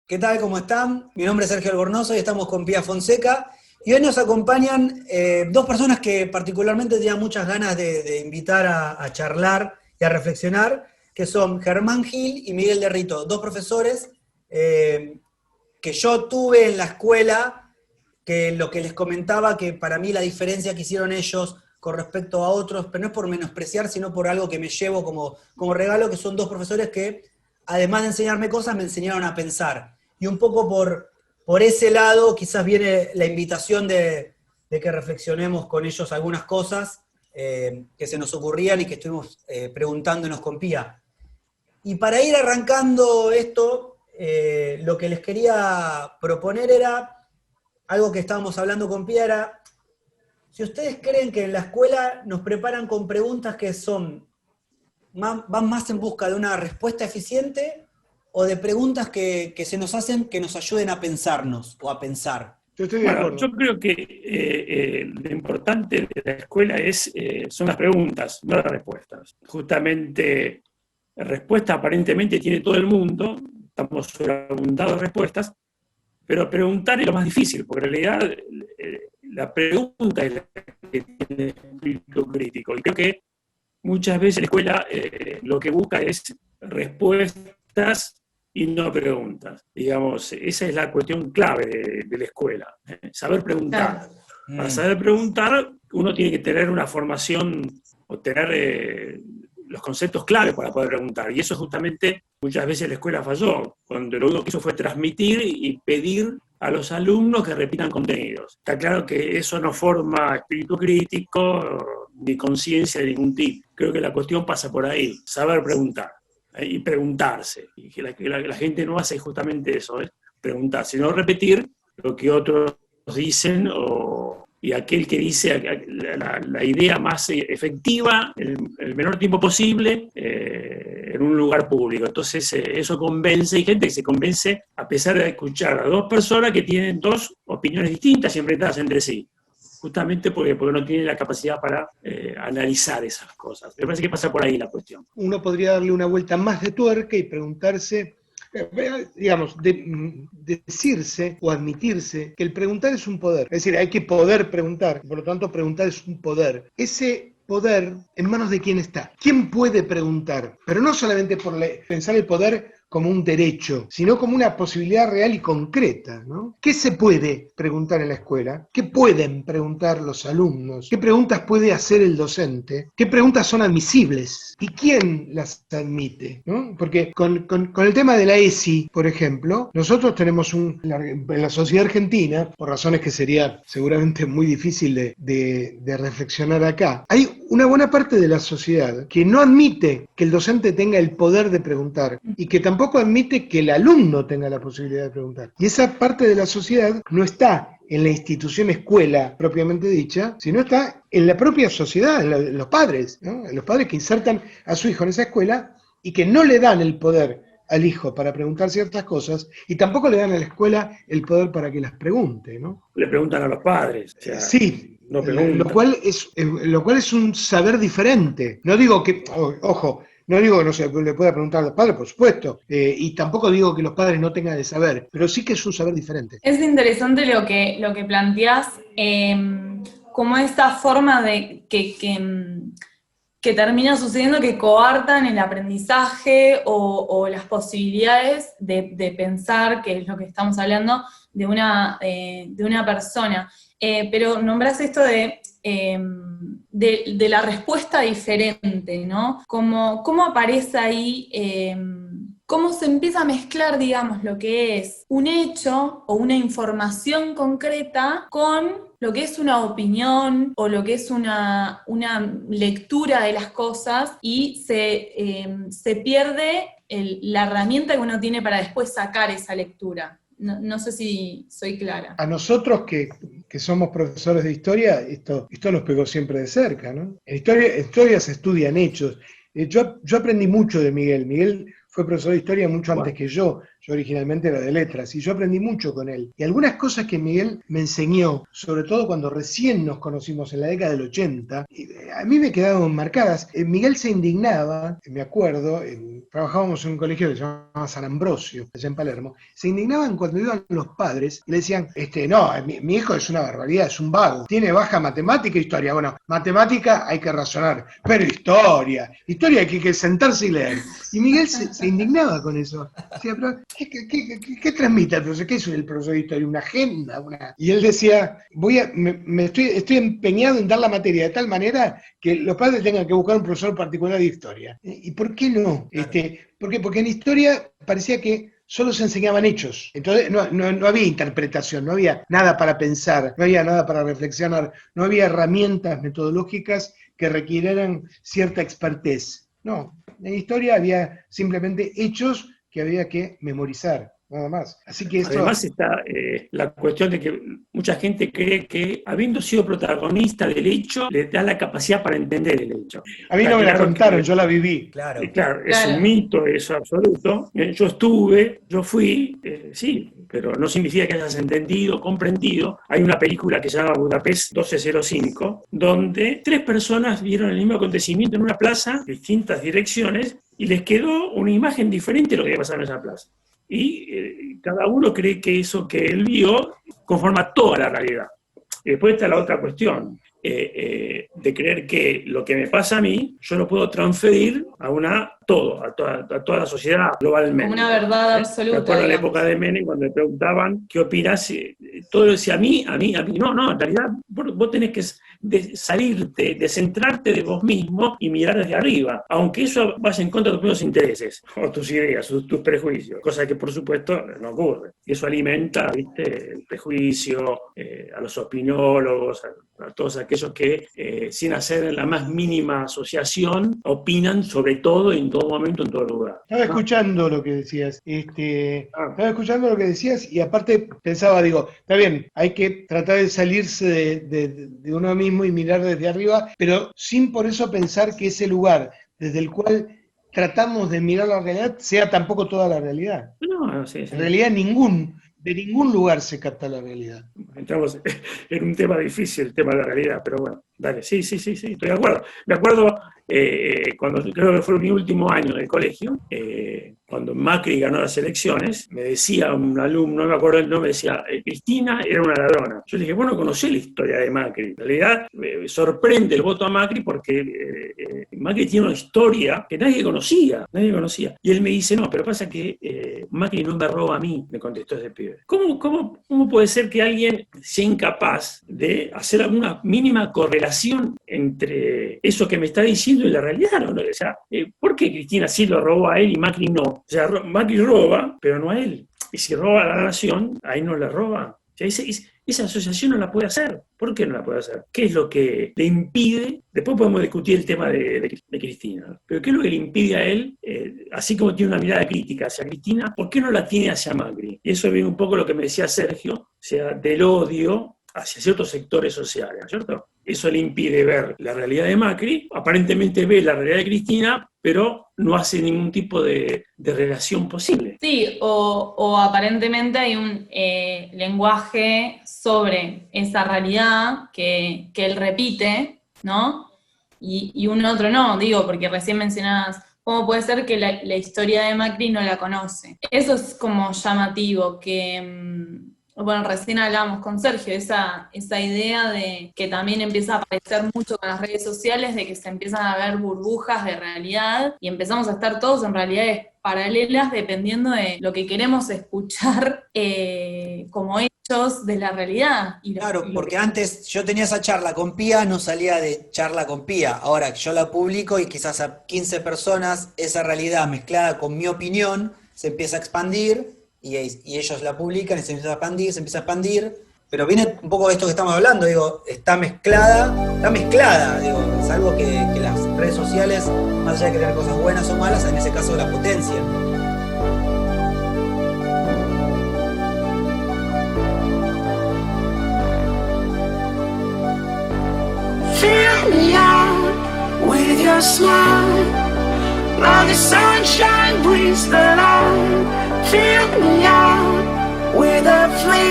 ¿Qué tal? ¿Cómo están? Mi nombre es Sergio Albornoz y estamos con Pía Fonseca. Y hoy nos acompañan dos personas que particularmente tenía muchas ganas de invitar a charlar y a reflexionar, que son Germán Gil y Miguel de Rito, dos profesores que yo tuve en la escuela, que lo que les comentaba, que para mí la diferencia que hicieron ellos con respecto a otros, pero no es por menospreciar, sino por algo que me llevo como regalo, que son dos profesores que, además de enseñarme cosas, me enseñaron a pensar. Y un poco por ese lado quizás viene la invitación de que reflexionemos con ellos algunas cosas que se nos ocurrían y que estuvimos preguntándonos con Pía. Y para ir arrancando esto, lo que les quería proponer era algo que estábamos hablando con Pía, era si ustedes creen que en la escuela nos preparan con preguntas que van más en busca de una respuesta eficiente o de preguntas que se nos hacen que nos ayuden a pensarnos o a pensar. Yo estoy de acuerdo. Yo creo que lo importante de la escuela son las preguntas, no las respuestas. Justamente, respuesta aparentemente tiene todo el mundo, estamos sobreabundados de respuestas, pero preguntar es lo más difícil, porque en realidad la pregunta es la que tiene espíritu crítico. Y creo que muchas veces la escuela lo que busca es respuestas y no preguntas. Digamos, esa es la cuestión clave de la escuela. Saber preguntar. Para saber preguntar, uno tiene que tener una formación o tener los conceptos claves para poder preguntar. Y eso justamente muchas veces la escuela falló, cuando lo único que hizo fue transmitir y pedir a los alumnos que repitan contenidos. Está claro que eso no forma espíritu crítico ni conciencia de ningún tipo. Creo que la cuestión pasa por ahí, saber preguntar y preguntarse. Y que la gente no hace justamente eso, preguntarse, sino repetir lo que otros dicen y aquel que dice la idea más efectiva el menor tiempo posible en un lugar público. Entonces eso convence, y gente que se convence a pesar de escuchar a dos personas que tienen dos opiniones distintas y enfrentadas entre sí, justamente porque no tienen la capacidad para analizar esas cosas. Me parece que pasa por ahí la cuestión. Uno podría darle una vuelta más de tuerca y preguntarse, digamos, decirse o admitirse que el preguntar es un poder. Es decir, hay que poder preguntar, por lo tanto preguntar es un poder. Ese poder, ¿en manos de quién está? ¿Quién puede preguntar? Pero no solamente por pensar el poder como un derecho, sino como una posibilidad real y concreta, ¿no? ¿Qué se puede preguntar en la escuela? ¿Qué pueden preguntar los alumnos? ¿Qué preguntas puede hacer el docente? ¿Qué preguntas son admisibles? ¿Y quién las admite? ¿No? Porque con el tema de la ESI, por ejemplo, nosotros tenemos en la sociedad argentina, por razones que sería seguramente muy difícil de reflexionar acá, hay una buena parte de la sociedad que no admite que el docente tenga el poder de preguntar y que tampoco admite que el alumno tenga la posibilidad de preguntar. Y esa parte de la sociedad no está en la institución escuela propiamente dicha, sino está en la propia sociedad, en los padres, ¿no? Los padres que insertan a su hijo en esa escuela y que no le dan el poder al hijo para preguntar ciertas cosas y tampoco le dan a la escuela el poder para que las pregunte, ¿no? Le preguntan a los padres. O sea, sí. No lo cual es un saber diferente. No digo que, ojo, no digo que no se le pueda preguntar a los padres, por supuesto, y tampoco digo que los padres no tengan el saber, pero sí que es un saber diferente. Es interesante lo que planteás, como esta forma de que termina sucediendo que coartan el aprendizaje o las posibilidades de pensar, que es lo que estamos hablando, de una persona. Pero nombrás esto de la respuesta diferente, ¿no? ¿Cómo aparece ahí, cómo se empieza a mezclar, digamos, lo que es un hecho o una información concreta con lo que es una opinión o lo que es una lectura de las cosas y se pierde la herramienta que uno tiene para después sacar esa lectura? No sé si soy clara. A nosotros que somos profesores de historia, esto nos pegó siempre de cerca, ¿no? En historia se estudian hechos. Yo aprendí mucho de Miguel. Miguel fue profesor de historia mucho antes que yo. yo originalmente era de letras, y yo aprendí mucho con él. Y algunas cosas que Miguel me enseñó, sobre todo cuando recién nos conocimos en la década del 80, a mí me quedaron marcadas. Miguel se indignaba, me acuerdo, trabajábamos en un colegio que se llamaba San Ambrosio, allá en Palermo, se indignaban cuando iban los padres y le decían, no, mi hijo es una barbaridad, es un vago, tiene baja matemática e historia. Bueno, matemática hay que razonar, pero historia hay que sentarse y leer. Y Miguel se indignaba con eso. Decía, pero ¿qué transmite el profesor? ¿Qué es el profesor de historia? ¿Una agenda? Y él decía, estoy empeñado en dar la materia de tal manera que los padres tengan que buscar un profesor particular de historia. ¿Y por qué no? Claro. ¿Por qué? Porque en historia parecía que solo se enseñaban hechos. Entonces no había interpretación, no había nada para pensar, no había nada para reflexionar, no había herramientas metodológicas que requirieran cierta expertez. No, en historia había simplemente hechos que había que memorizar, nada más. Así que esto... Además está la cuestión de que mucha gente cree que habiendo sido protagonista del hecho, le da la capacidad para entender el hecho. A mí no me la contaron, yo la viví. Claro. Claro, es un mito, eso absoluto. Yo estuve, yo fui, sí, pero no significa que hayas entendido, comprendido. Hay una película que se llama Budapest 1205, donde 3 personas vieron el mismo acontecimiento en una plaza, distintas direcciones, y les quedó una imagen diferente de lo que pasaba en esa plaza. Y cada uno cree que eso que él vio conforma toda la realidad. Y después está la otra cuestión, de creer que lo que me pasa a mí, yo lo puedo transferir a toda la sociedad globalmente. Como una verdad absoluta. Me acuerdo en la digamos. época de Menem, cuando le preguntaban qué opinas, todo decía a mí. No, en realidad vos tenés que salirte, descentrarte de vos mismo y mirar desde arriba, aunque eso vaya en contra de tus propios intereses, o tus ideas, tus prejuicios, cosa que por supuesto no ocurre. Y eso alimenta, ¿viste?, el prejuicio, a los opinólogos, a todos aquellos que sin hacer la más mínima asociación opinan sobre todo, en todo momento, en todo lugar. Estaba escuchando lo que decías, y aparte pensaba, está bien, hay que tratar de salirse de uno mismo y mirar desde arriba, pero sin por eso pensar que ese lugar desde el cual tratamos de mirar la realidad sea tampoco toda la realidad. No, sí. En realidad de ningún lugar se capta la realidad. Entramos en un tema difícil, el tema de la realidad, pero bueno, dale, sí, estoy de acuerdo. Me acuerdo cuando creo que fue mi último año de colegio, cuando Macri ganó las elecciones, me decía un alumno, no me acuerdo el nombre, decía, Cristina era una ladrona. Yo le dije, bueno, conocí la historia de Macri. En realidad me sorprende el voto a Macri porque Macri tiene una historia que nadie conocía. Y él me dice, no, pero pasa que Macri no me roba a mí, me contestó ese pibe. ¿Cómo puede ser que alguien sea incapaz de hacer alguna mínima correlación entre eso que me está diciendo y la realidad? ¿No? O sea, ¿por qué Cristina sí lo robó a él y Macri no? O sea, Macri roba, pero no a él. Y si roba a la nación, a él no le roba. O sea, esa asociación no la puede hacer. ¿Por qué no la puede hacer? ¿Qué es lo que le impide? Después podemos discutir el tema de Cristina. Pero ¿qué es lo que le impide a él, así como tiene una mirada crítica hacia Cristina, por qué no la tiene hacia Macri? Y eso viene un poco lo que me decía Sergio, o sea, del odio hacia ciertos sectores sociales, ¿cierto? Eso le impide ver la realidad de Macri, aparentemente ve la realidad de Cristina, pero no hace ningún tipo de relación posible. Sí, o aparentemente hay un lenguaje sobre esa realidad que él repite, ¿no? Y un otro no, digo, porque recién mencionabas, ¿cómo puede ser que la historia de Macri no la conoce? Eso es como llamativo, que... Bueno, recién hablábamos con Sergio, esa idea de que también empieza a aparecer mucho con las redes sociales, de que se empiezan a ver burbujas de realidad y empezamos a estar todos en realidades paralelas dependiendo de lo que queremos escuchar como hechos de la realidad. Claro, porque antes yo tenía esa charla con Pía, no salía de charla con Pía. Ahora yo la publico y quizás a 15 personas esa realidad mezclada con mi opinión se empieza a expandir. Y ellos la publican y se empieza a expandir, pero viene un poco de esto que estamos hablando, digo, está mezclada, digo, es algo que las redes sociales, más allá de que tengan cosas buenas o malas, en ese caso la potencian. Fill me out with your smile, now the sunshine brings the light. fill me out with a flame.